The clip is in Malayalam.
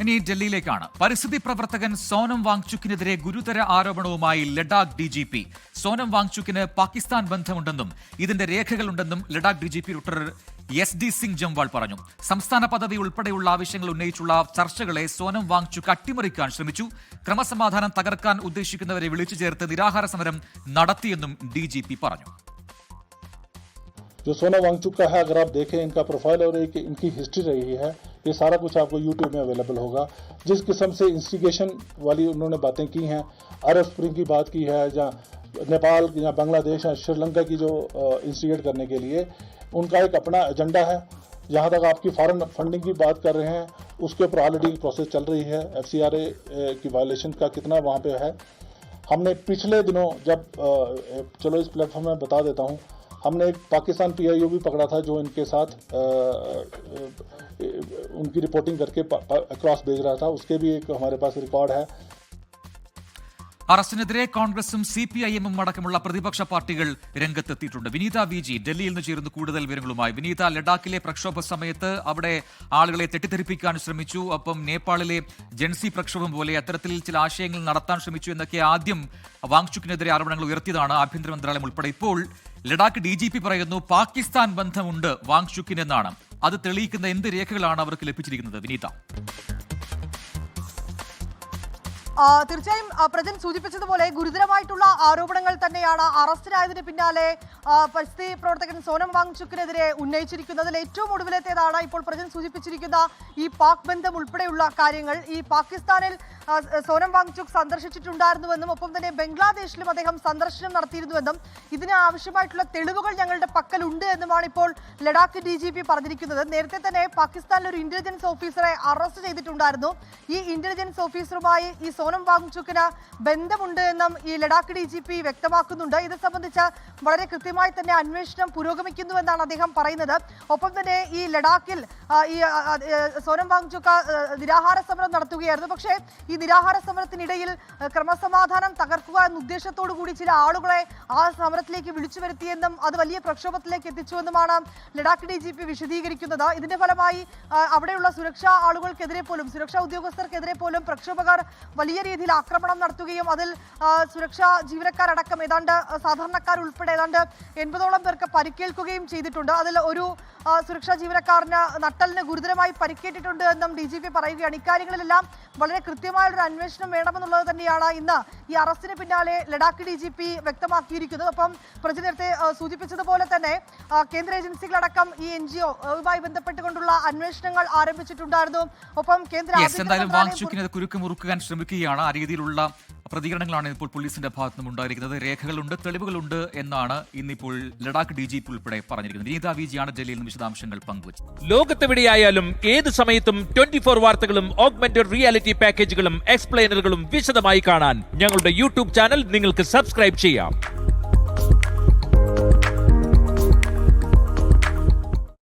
ഇനി ഡൽഹിയിലേക്കാണ്. പരിസ്ഥിതി പ്രവർത്തകൻ സോനം വാങ്ചുക്കിനെതിരെ ഗുരുതര ആരോപണവുമായി ലഡാക്ക് DGP. സോനം വാങ്ചുക്കിന് പാകിസ്ഥാൻ ബന്ധമുണ്ടെന്നും ഇതിന്റെ രേഖകളുണ്ടെന്നും Ladakh DGP doctor SD Singh Jamwal പറഞ്ഞു. സംസ്ഥാന പദവി ഉൾപ്പെടെയുള്ള ആവശ്യങ്ങൾ ഉന്നയിച്ചുള്ള ചർച്ചകളെ സോനം വാങ്ചുക്ക് അട്ടിമറിക്കാൻ ശ്രമിച്ചു. ക്രമസമാധാനം തകർക്കാൻ ഉദ്ദേശിക്കുന്നവരെ വിളിച്ചു ചേർത്ത് നിരാഹാര സമരം നടത്തിയെന്നും DGP പറഞ്ഞു. जो सोनम वांगचुक का है, अगर आप देखें इनका प्रोफाइल और इनकी हिस्ट्री रही है, ये सारा कुछ आपको यूट्यूब में अवेलेबल होगा. जिस किस्म से इंस्टिगेशन वाली उन्होंने बातें की हैं, अरब स्प्रिंग की बात की है, या नेपाल या बांग्लादेश या श्रीलंका की जो इंस्टिगेट करने के लिए उनका एक अपना एजेंडा है. जहाँ तक आपकी फॉरेन फंडिंग की बात कर रहे हैं, उसके ऊपर ऑलरेडी प्रोसेस चल रही है. FCRA की वायलेशन का कितना वहाँ पे है. हमने पिछले दिनों जब चलो इस प्लेटफॉर्म में बता देता हूँ, हमने एक पाकिस्तान PIO भी पकड़ा था जो इनके साथ उनकी रिपोर्टिंग करके अक्रॉस भेज रहा था. उसके भी एक हमारे पास रिकॉर्ड है. അറസ്റ്റിനെതിരെ കോൺഗ്രസും CPIM അടക്കമുള്ള പ്രതിപക്ഷ പാർട്ടികൾ രംഗത്തെത്തിയിട്ടുണ്ട്. വിനീത VG ഡൽഹിയിൽ നിന്ന് ചേരുന്ന കൂടുതൽ വിവരങ്ങളുമായി. വിനീത, ലഡാക്കിലെ പ്രക്ഷോഭ സമയത്ത് അവിടെ ആളുകളെ തെറ്റിദ്ധരിപ്പിക്കാൻ ശ്രമിച്ചു, ഒപ്പം നേപ്പാളിലെ ജൻസി പ്രക്ഷോഭം പോലെ അത്തരത്തിൽ ചില ആശയങ്ങൾ നടത്താൻ ശ്രമിച്ചു എന്നൊക്കെ ആദ്യം വാങ്ചുക്കിനെതിരെ ആരോപണങ്ങൾ ഉയർത്തിയതാണ് ആഭ്യന്തര മന്ത്രാലയം ഉൾപ്പെടെ. ഇപ്പോൾ ലഡാക്ക് DGP പറയുന്നു പാകിസ്ഥാൻ ബന്ധമുണ്ട് വാങ്ചുക്കിനെന്നാണ്. അത് തെളിയിക്കുന്ന എന്ത് രേഖകളാണ് അവർക്ക് ലഭിച്ചിരിക്കുന്നത്? വിനീത. തീർച്ചയായും പ്രജൻ സൂചിപ്പിച്ചതുപോലെ ഗുരുതരമായിട്ടുള്ള ആരോപണങ്ങൾ തന്നെയാണ് അറസ്റ്റിലായതിന് പിന്നാലെ പരിസ്ഥിതി പ്രവർത്തകൻ സോനം വാങ്ചുക്കിനെതിരെ ഉന്നയിച്ചിരിക്കുന്നതിൽ ഏറ്റവും ഒടുവിലത്തേതാണ് ഇപ്പോൾ പ്രജൻ സൂചിപ്പിച്ചിരിക്കുന്ന ഈ പാക് ബന്ധം ഉൾപ്പെടെയുള്ള കാര്യങ്ങൾ. ഈ പാകിസ്ഥാനിൽ സോനം വാങ്ചുക് സന്ദർശിച്ചിട്ടുണ്ടായിരുന്നുവെന്നും ഒപ്പം തന്നെ ബംഗ്ലാദേശിലും അദ്ദേഹം സന്ദർശനം നടത്തിയിരുന്നുവെന്നും ഇതിന് ആവശ്യമായിട്ടുള്ള തെളിവുകൾ ഞങ്ങളുടെ പക്കലുണ്ട് എന്നുമാണ് ഇപ്പോൾ ലഡാക്ക് DGP പറഞ്ഞിരിക്കുന്നത്. നേരത്തെ തന്നെ പാകിസ്ഥാനിൽ ഒരു ഇന്റലിജൻസ് ഓഫീസറെ അറസ്റ്റ് ചെയ്തിട്ടുണ്ടായിരുന്നു. ഈ ഇന്റലിജൻസ് ഓഫീസറുമായി ഈ സോനം വാങ്ചുക്കിന് ബന്ധമുണ്ട് എന്നും ഈ ലഡാക്ക് DGP വ്യക്തമാക്കുന്നുണ്ട്. ഇത് സംബന്ധിച്ച് വളരെ കൃത്യമായി തന്നെ അന്വേഷണം പുരോഗമിക്കുന്നുവെന്നാണ് അദ്ദേഹം പറയുന്നത്. ഒപ്പം തന്നെ ഈ ലഡാക്കിൽ ഈ സോനം വാങ്ചുക്ക് നിരാഹാര സമരം നടത്തുകയായിരുന്നു. പക്ഷേ ഈ നിരാഹാര സമരത്തിനിടയിൽ ക്രമസമാധാനം തകർക്കുക എന്ന ഉദ്ദേശത്തോടു കൂടി ചില ആളുകളെ ആ സമരത്തിലേക്ക് വിളിച്ചു വരുത്തിയെന്നും അത് വലിയ പ്രക്ഷോഭത്തിലേക്ക് എത്തിച്ചുവെന്നുമാണ് ലഡാക്ക് DGP വിശദീകരിക്കുന്നത്. ഇതിന്റെ ഫലമായി അവിടെയുള്ള സുരക്ഷാ ആളുകൾക്കെതിരെ പോലും സുരക്ഷാ ഉദ്യോഗസ്ഥർക്കെതിരെ പോലും പ്രക്ഷോഭകർ വലിയ രീതിയിൽ ആക്രമണം നടത്തുകയും അതിൽ സുരക്ഷാ ജീവനക്കാരടക്കം ഏതാണ്ട് സാധാരണക്കാർ ഉൾപ്പെടെ ഏതാണ്ട് 80ഓളം പേർക്ക് പരിക്കേൽക്കുകയും ചെയ്തിട്ടുണ്ട്. അതിൽ ഒരു സുരക്ഷാ ജീവനക്കാരന് നട്ടലിന് ഗുരുതരമായി പരിക്കേറ്റിട്ടുണ്ട് എന്നും DGP പറയുകയാണ്. ഇക്കാര്യങ്ങളിലെല്ലാം വളരെ കൃത്യമായൊരു അന്വേഷണം വേണമെന്നുള്ളത് തന്നെയാണ് ഇന്ന് ഈ അറസ്റ്റിന് പിന്നാലെ ലഡാക്ക് DGP വ്യക്തമാക്കിയിരിക്കുന്നത്. ഒപ്പം പ്രജ നേരത്തെ സൂചിപ്പിച്ചതുപോലെ തന്നെ കേന്ദ്ര ഏജൻസികളടക്കം ഈ NGOയുമായി ബന്ധപ്പെട്ടുകൊണ്ടുള്ള അന്വേഷണങ്ങൾ ആരംഭിച്ചിട്ടുണ്ടായിരുന്നു. ഒപ്പം കേന്ദ്ര കുരുക്ക് മുറുക്കാൻ ശ്രമിക്കുകയാണ്. ആ രീതിയിലുള്ള പ്രതികരണങ്ങളാണ് ഇപ്പോൾ പോലീസിന്റെ ഭാഗത്തു നിന്നും ഉണ്ടായിരിക്കുന്നത്. രേഖകളുണ്ട്, തെളിവുകളുണ്ട് എന്നാണ് ഇന്നിപ്പോൾ ലഡാക്ക് DGP ഉൾപ്പെടെ പറഞ്ഞിരിക്കുന്നത്. വിനീത VG ആണ് ഡൽഹിയിൽ നിന്ന് വിശദാംശങ്ങൾ പങ്കുവച്ചു. ലോകത്തെവിടെയായാലും ഏത് സമയത്തും 24 വാർത്തകളും ഓഗ്മെന്റഡ് റിയാലിറ്റി പാക്കേജുകളും എക്സ്പ്ലെയിനറുകളും വിശദമായി കാണാൻ ഞങ്ങളുടെ YouTube ചാനൽ നിങ്ങൾക്ക് സബ്സ്ക്രൈബ് ചെയ്യാം.